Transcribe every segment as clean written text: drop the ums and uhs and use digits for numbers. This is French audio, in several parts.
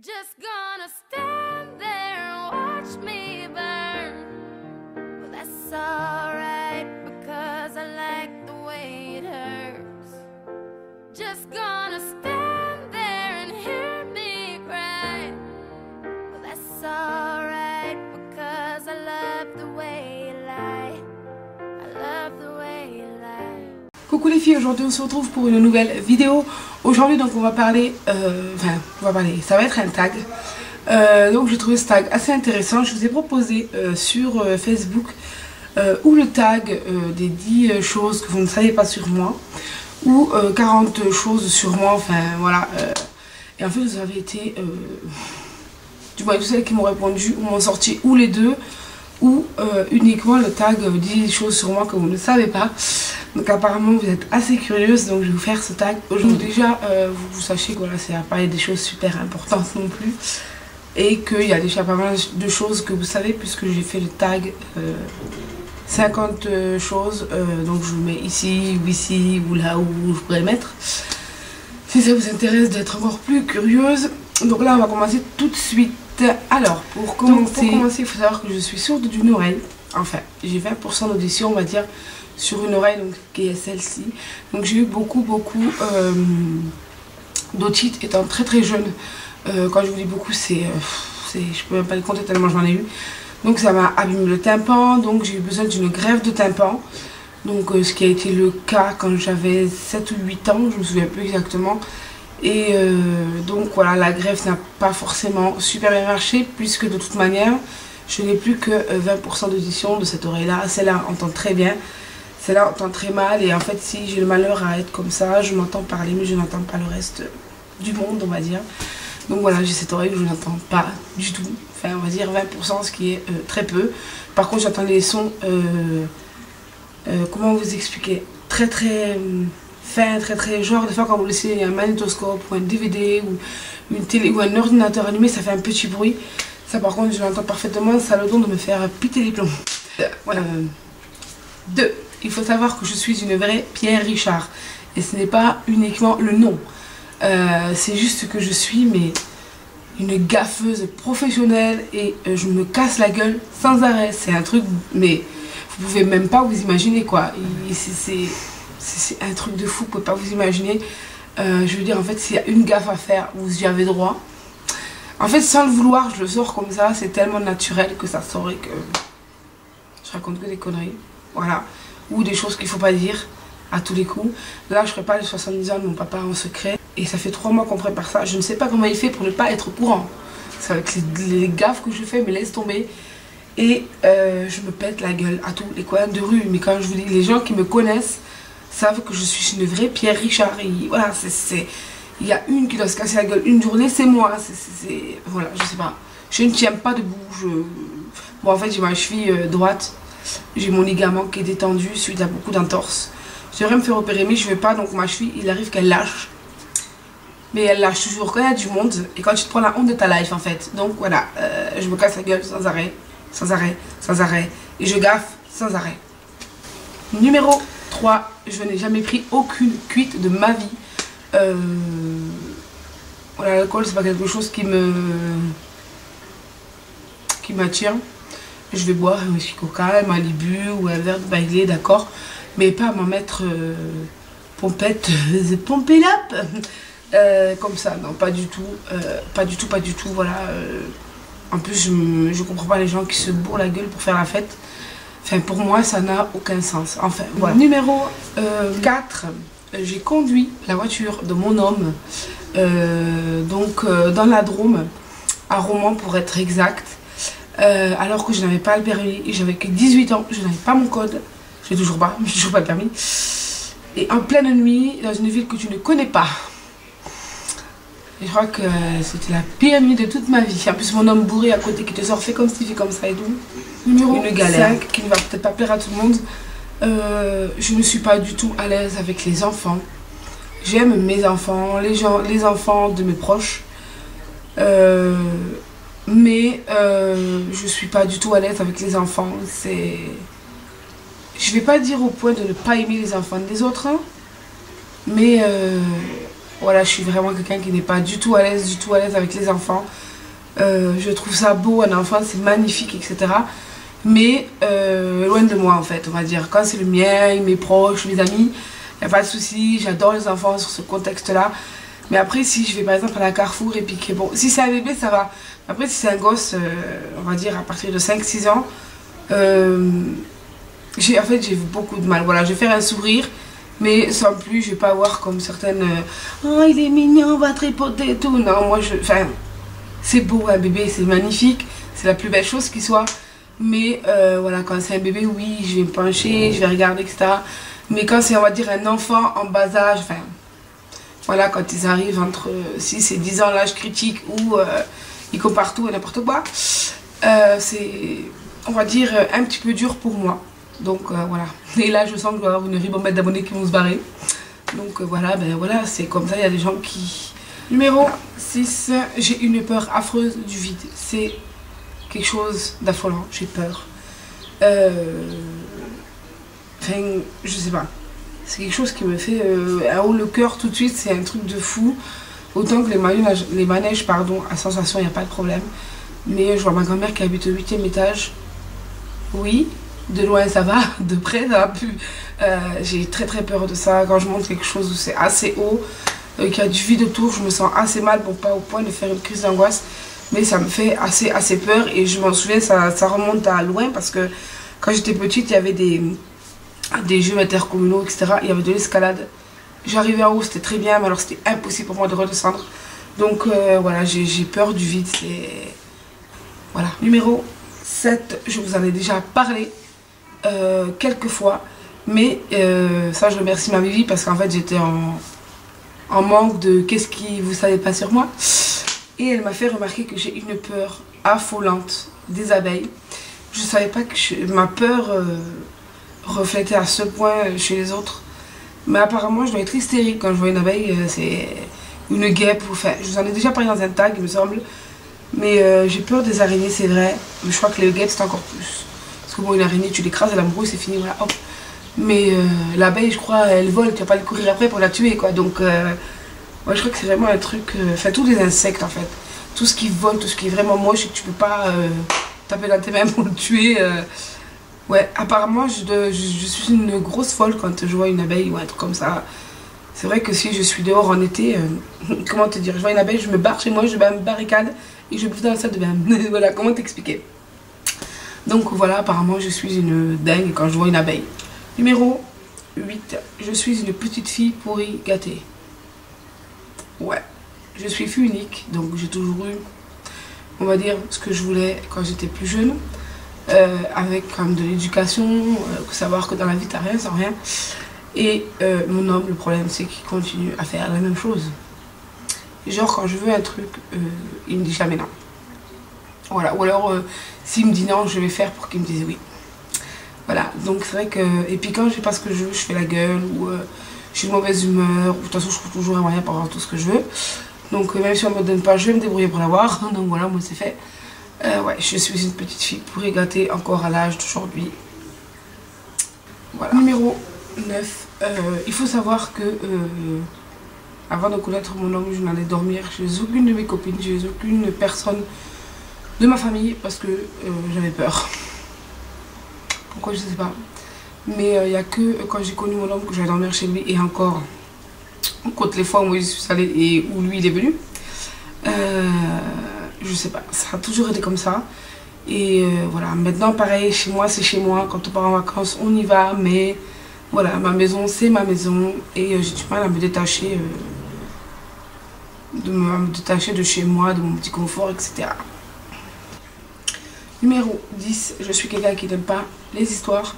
Just gonna stand there and watch me burn. Well, that's alright because I like the way it hurts. Just gonna stand there and hear me cry. Well, that's alright because I love the way you lie. I love the way you lie. Coucou les filles, aujourd'hui on se retrouve pour une nouvelle vidéo. Aujourd'hui donc on va parler, ça va être un tag. Donc j'ai trouvé ce tag assez intéressant. Je vous ai proposé sur Facebook ou le tag des 10 choses que vous ne savez pas sur moi, ou 40 choses sur moi, enfin voilà. Et en fait vous avez été, du moins tous celles qui m'ont répondu m'ont sorti ou les deux, ou uniquement le tag 10 choses sur moi que vous ne savez pas. Donc apparemment vous êtes assez curieuse, donc je vais vous faire ce tag aujourd'hui. Déjà vous sachez que voilà, c'est à parler des choses super importantes non plus, et qu'il y a déjà pas mal de choses que vous savez puisque j'ai fait le tag 50 choses, donc je vous mets ici ou là où je pourrais mettre, si ça vous intéresse d'être encore plus curieuse. Donc là on va commencer tout de suite. Alors pour commencer, il faut savoir que je suis sourde d'une oreille, enfin j'ai 20% d'audition on va dire sur une oreille, donc qui est celle-ci. Donc j'ai eu beaucoup d'otites étant très jeune. Quand je vous dis beaucoup, je peux même pas les compter tellement j'en ai eu. Donc ça m'a abîmé le tympan, donc j'ai eu besoin d'une greffe de tympan. Donc ce qui a été le cas quand j'avais 7 ou 8 ans, je me souviens plus exactement. Et donc voilà, la greffe n'a pas forcément super bien marché, puisque de toute manière je n'ai plus que 20% d'audition de cette oreille là. Celle-là entend très bien, celle-là entend très mal, et en fait si j'ai le malheur à être comme ça, je m'entends parler mais je n'entends pas le reste du monde on va dire. Donc voilà, j'ai cette oreille où je n'entends pas du tout, enfin on va dire 20%, ce qui est très peu. Par contre j'entends les sons, comment vous expliquer, très fin, très genre des fois quand vous laissez un magnétoscope ou un DVD ou une télé ou un ordinateur allumé, ça fait un petit bruit. Ça par contre je l'entends parfaitement, ça a le don de me faire péter les plombs. Voilà. 2. Il faut savoir que je suis une vraie Pierre Richard, et ce n'est pas uniquement le nom, c'est juste que je suis une gaffeuse professionnelle, et je me casse la gueule sans arrêt. C'est un truc, mais vous pouvez même pas vous imaginer quoi. C'est un truc de fou, vous pouvez pas vous imaginer. Je veux dire, en fait s'il y a une gaffe à faire, vous y avez droit. En fait sans le vouloir je le sors comme ça, c'est tellement naturel que ça sort, et que je raconte que des conneries, voilà, ou des choses qu'il faut pas dire à tous les coups. Là je ferai pas les 70 ans de mon papa en secret, et ça fait 3 mois qu'on prépare ça. Je ne sais pas comment il fait pour ne pas être au courant. C'est avec les gaffes que je fais, mais laisse tomber. Et je me pète la gueule à tous les coins de rue. Mais quand je vous dis, les gens qui me connaissent savent que je suis une vraie Pierre Richard. Et voilà, il y a une qui doit se casser la gueule une journée, c'est moi. Voilà, je sais pas. Je ne tiens pas debout. Bon, en fait j'ai ma cheville droite, j'ai mon ligament qui est détendu suite à beaucoup d'entorses. Je devrais me faire opérer mais je vais pas, donc ma cheville il arrive qu'elle lâche. Mais elle lâche toujours quand il y a du monde, et quand tu te prends la honte de ta life en fait. Donc voilà, je me casse la gueule sans arrêt, et je gaffe sans arrêt. Numéro 3, je n'ai jamais pris aucune cuite de ma vie. Voilà, l'alcool c'est pas quelque chose qui m'attire. Je vais boire un whisky Coca, un Malibu ou un verre de Bailey, d'accord, mais pas m'en mettre pompette, pomper l'ap comme ça, non, pas du tout, pas du tout, voilà. En plus je comprends pas les gens qui se bourrent la gueule pour faire la fête. Enfin pour moi ça n'a aucun sens. Enfin voilà. Numéro 4, j'ai conduit la voiture de mon homme, donc dans la Drôme, à Romans pour être exact, alors que je n'avais pas le permis, et j'avais que 18 ans, je n'avais pas mon code, je n'ai toujours pas le permis, et en pleine nuit dans une ville que tu ne connais pas. Et je crois que c'était la pire nuit de toute ma vie. En plus mon homme bourré à côté qui te sort, fait comme ci, fait comme ça et tout. Numéro 5, qui ne va peut-être pas plaire à tout le monde. Je ne suis pas du tout à l'aise avec les enfants. J'aime mes enfants, les enfants de mes proches. Mais je suis pas du tout à l'aise avec les enfants. Je vais pas dire au point de ne pas aimer les enfants des autres, hein, mais Voilà, je suis vraiment quelqu'un qui n'est pas du tout à l'aise, avec les enfants. Je trouve ça beau, un enfant, c'est magnifique, etc. Mais loin de moi en fait, on va dire. Quand c'est le mien, mes proches, mes amis, il n'y a pas de souci, j'adore les enfants sur ce contexte-là. Mais après, si je vais par exemple à la Carrefour et puis que bon, si c'est un bébé, ça va. Après, si c'est un gosse, on va dire à partir de 5-6 ans, en fait, j'ai beaucoup de mal. Voilà, je vais faire un sourire, mais sans plus, je vais pas avoir comme certaines. Oh, il est mignon, on va tripoter et tout. Non, moi, enfin, c'est beau, un bébé, c'est magnifique, c'est la plus belle chose qui soit. Mais voilà, quand c'est un bébé, oui, je vais me pencher, je vais regarder, etc. Mais quand c'est, on va dire, un enfant en bas âge, enfin, voilà, quand ils arrivent entre 6 et 10 ans, l'âge critique où ils comparent tout et n'importe quoi, c'est, on va dire, un petit peu dur pour moi. Donc voilà. Et là, je sens que je vais avoir une ribambelle d'abonnés qui vont se barrer. Donc voilà, ben voilà, c'est comme ça, il y a des gens qui... Numéro 6, j'ai une peur affreuse du vide. C'est quelque chose d'affolant, j'ai peur. Enfin, je sais pas. C'est quelque chose qui me fait un haut le cœur tout de suite, c'est un truc de fou. Autant que les manèges, pardon, à sensation, il n'y a pas de problème. Mais je vois ma grand-mère qui habite au 8e étage. Oui, de loin ça va, de près ça va plus. J'ai très peur de ça. Quand je monte quelque chose où c'est assez haut, qu'il y a du vide autour, je me sens assez mal, bon pas au point de faire une crise d'angoisse. Mais ça me fait assez peur et je m'en souviens, ça remonte à loin parce que quand j'étais petite, il y avait des jeux intercommunaux, etc. Il y avait de l'escalade. J'arrivais en haut, c'était très bien, mais alors c'était impossible pour moi de redescendre. Donc voilà, j'ai peur du vide. Voilà. Numéro 7, je vous en ai déjà parlé quelques fois. Mais ça, je remercie ma vie parce qu'en fait, j'étais en manque de qu'est-ce qui vous savez pas sur moi. Et elle m'a fait remarquer que j'ai une peur affolante des abeilles. Je ne savais pas que ma peur reflétait à ce point chez les autres. Mais apparemment, je dois être hystérique quand je vois une abeille. C'est une guêpe. Enfin, je vous en ai déjà parlé dans un tag, il me semble. Mais j'ai peur des araignées, c'est vrai. Mais je crois que les guêpes, c'est encore plus. Parce que bon, une araignée, tu l'écrases, elle embrouille, c'est fini, voilà, hop. Mais l'abeille, je crois, elle vole, tu vas pas le courir après pour la tuer, quoi. Donc, moi, je crois que c'est vraiment un truc... Enfin, tous les insectes, en fait. Tout ce qui vole, tout ce qui est vraiment moche et que tu peux pas taper dans tes mains pour le tuer. Ouais, apparemment, je suis une grosse folle quand je vois une abeille ou un truc comme ça. C'est vrai que si je suis dehors en été, comment te dire, je vois une abeille, je me barre chez moi, je me barricade et je me pousse dans la salle de bain. Voilà, comment t'expliquer? Donc voilà, apparemment, je suis une dingue quand je vois une abeille. Numéro 8, je suis une petite fille pourrie gâtée. Ouais, je suis fille unique, donc j'ai toujours eu, on va dire, ce que je voulais quand j'étais plus jeune. Avec quand même de l'éducation, savoir que dans la vie t'as rien sans rien. Et mon homme, le problème c'est qu'il continue à faire la même chose. Genre quand je veux un truc, il me dit jamais non. Voilà, ou alors s'il me dit non, je vais faire pour qu'il me dise oui. Voilà, donc c'est vrai que... Et puis quand je fais pas ce que je veux, je fais la gueule, ou je suis de mauvaise humeur, ou de toute façon je trouve toujours un moyen pour avoir tout ce que je veux. Donc même si on me donne pas, je vais me débrouiller pour l'avoir. Donc voilà, moi c'est fait. Ouais, je suis une petite fille pourrie gâtée encore à l'âge d'aujourd'hui. Voilà. Numéro 9. Il faut savoir que avant de connaître mon homme, je n'allais dormir chez aucune de mes copines, chez aucune personne de ma famille parce que j'avais peur. Pourquoi, je sais pas. Mais il n'y a que quand j'ai connu mon homme que j'allais dormir chez lui et encore, on compte les fois où je suis allée et où lui il est venu. Je sais pas, ça a toujours été comme ça. Et voilà, maintenant pareil, chez moi c'est chez moi. Quand on part en vacances, on y va. Mais voilà, ma maison c'est ma maison. Et j'ai du mal à me détacher, de chez moi, de mon petit confort, etc. Numéro 10, je suis quelqu'un qui n'aime pas les histoires.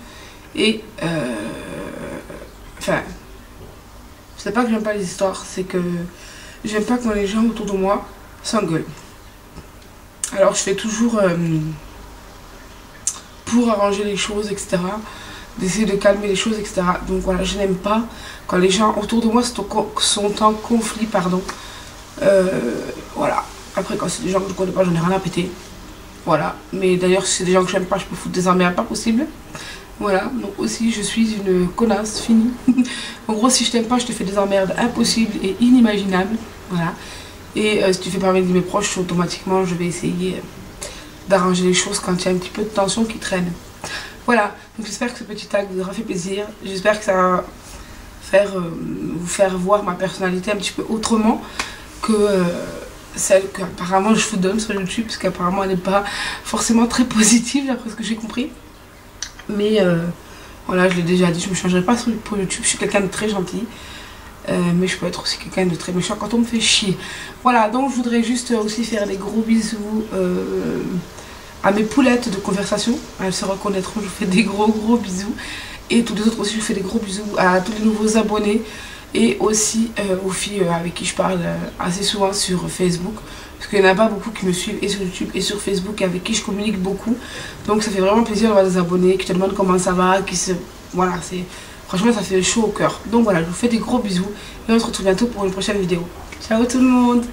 Et enfin, c'est pas que j'aime pas les histoires, c'est que j'aime pas quand les gens autour de moi s'engueulent. Alors je fais toujours pour arranger les choses, etc. D'essayer de calmer les choses, etc. Donc voilà, je n'aime pas quand les gens autour de moi sont en conflit, pardon. Voilà. Après quand c'est des gens que je ne connais pas, j'en ai rien à péter. Voilà. Mais d'ailleurs si c'est des gens que j'aime pas, je peux foutre des emmerdes pas possible. Voilà, donc aussi je suis une connasse finie. En gros, si je t'aime pas, je te fais des emmerdes impossibles et inimaginables. Voilà. Et si tu fais parler de mes proches, automatiquement je vais essayer d'arranger les choses quand il y a un petit peu de tension qui traîne. Voilà, donc j'espère que ce petit tag vous aura fait plaisir. J'espère que ça va vous faire voir ma personnalité un petit peu autrement que celle qu'apparemment je vous donne sur YouTube, parce qu'apparemment elle n'est pas forcément très positive d'après ce que j'ai compris. Mais voilà, je l'ai déjà dit, je ne me changerai pas pour YouTube, je suis quelqu'un de très gentil. Mais je peux être aussi quelqu'un de très méchant quand on me fait chier. Voilà, donc je voudrais juste aussi faire des gros bisous à mes poulettes de conversation. Elles se reconnaîtront, je vous fais des gros bisous. Et tous les autres aussi, je fais des gros bisous à tous les nouveaux abonnés. Et aussi aux filles avec qui je parle assez souvent sur Facebook. Parce qu'il n'y en a pas beaucoup qui me suivent et sur YouTube et sur Facebook, avec qui je communique beaucoup. Donc ça fait vraiment plaisir d'avoir des abonnés qui te demandent comment ça va, Voilà, franchement ça fait chaud au cœur. Donc voilà, je vous fais des gros bisous et on se retrouve bientôt pour une prochaine vidéo. Ciao tout le monde!